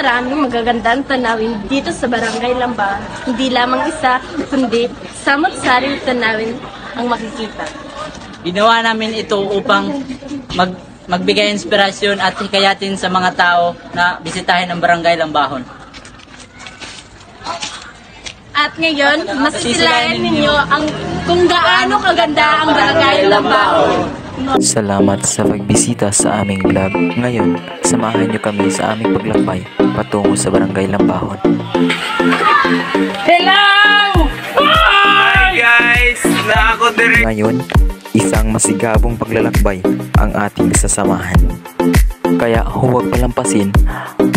maraming magagandang tanawin dito sa Barangay Lambahan. Hindi lamang isa, kundi samot-saring tanawin ang makikita. Ginawa namin ito upang magbigay inspirasyon at hikayatin sa mga tao na bisitahin ang Barangay Lambahon. At ngayon, masisilayan ninyo ang kung gaano kaganda ang Barangay Lambahon. Salamat sa pagbisita sa aming vlog. Ngayon, samahan niyo kami sa aming paglakbay patungo sa Barangay Lambahon. Hello! Hi guys! Ngayon, isang masigabong paglalakbay ang ating sasamahan. Kaya huwag palampasin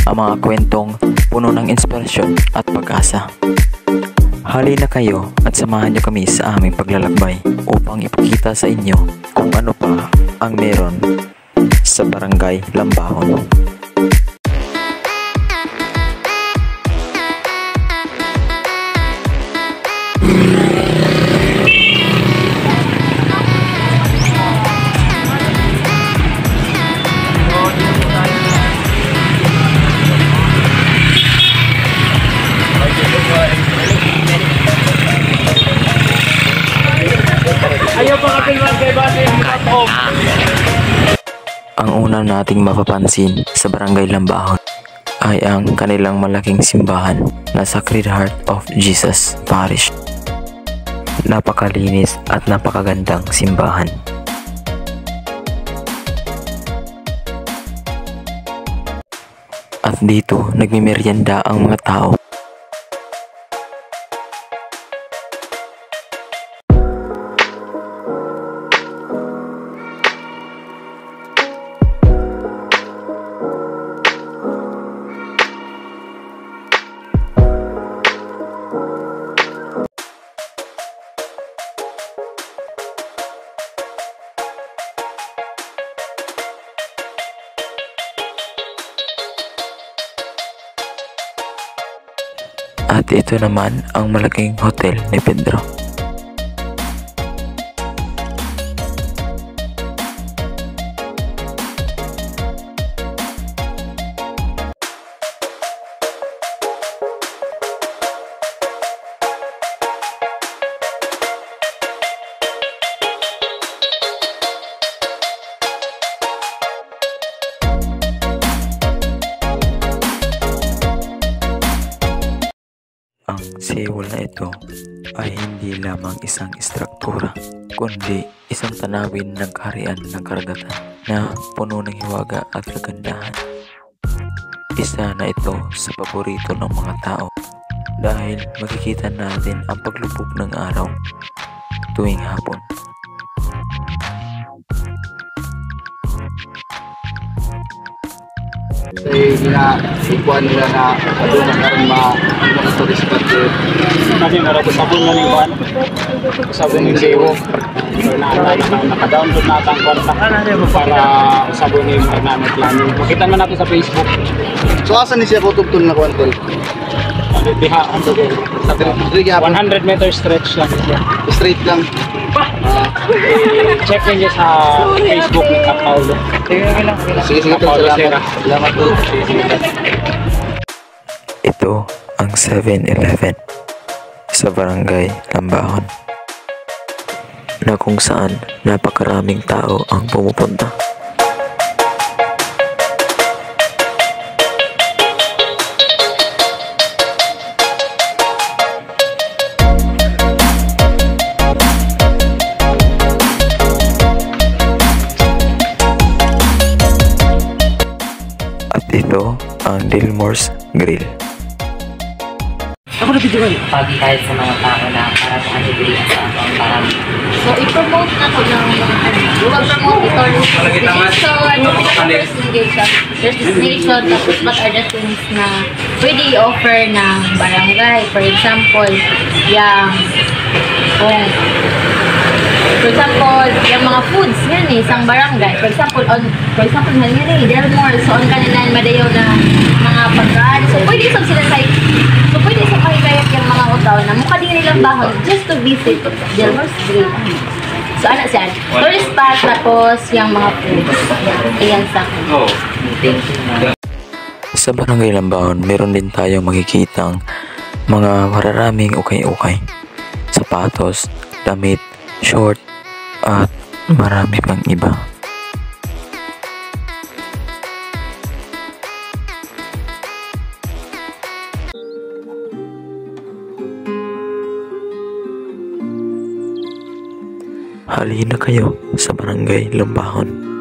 ang mga kwentong puno ng inspirasyon at pag-asa. Halina kayo at samahan niyo kami sa aming paglalakbay upang ipakita sa inyo kung ano pa ang meron sa Barangay Lambahon. Ang una nating mapapansin sa Barangay Lambahon ay ang kanilang malaking simbahan na Sacred Heart of Jesus Parish. Napakalinis at napakagandang simbahan. At dito nagmimerienda ang mga tao. At ito naman ang malaking hotel ni Pedro. Ang Seawall na ito ay hindi lamang isang istruktura, kundi isang tanawin ng kaharian ng karagatan na puno ng hiwaga at kagandahan. Isa na ito sa paborito ng mga tao dahil makikita natin ang paglubog ng araw tuwing hapon. Ikuan nila na doon karon mga tourist spot dito. Kasi meron ko sabon na ning kuan. Sabon ning Sewo. Naka-download na ang kontak para sabon ning Hernando Planning. Makita man nato sa Facebook. So asa ni siya ko tugtol na kuan tol? Diha ando din. Sa 100 meter stretch lang siya. Straight lang. Check niyo sa Facebook ni Paulo. Sige tol, salamat. Salamat po. Ito ang 7-Eleven sa Barangay Lambahon na kung saan napakaraming tao ang pumupunta. At ito ang Dilmore's Grill. Ako na videoan. Pag kahit sa mga tao na para sa kanibili sa akong parang So, i-promote na ko ng mag-promote ito ng destination, there's destination, tapos what are the things na pwede i-offer ng barangay. For example, yung mga foods, yan eh, isang barangay. For example, Halmiri, Delmore, so on kanilang madayaw na mga pagkaan. So, pwede sa kahikayat yung mga utaw na mukha din nilang bahon just to visit Delmore's Grill. So, ano siya? Tourist spot, tapos yung mga foods. Ayan sa akin. thank you. Sa Barangay Lambahon, meron din tayong makikitang mga mararaming ukay-ukay, sapatos, damit, short, at marami pang iba. Halina kayo sa Barangay Lambahon.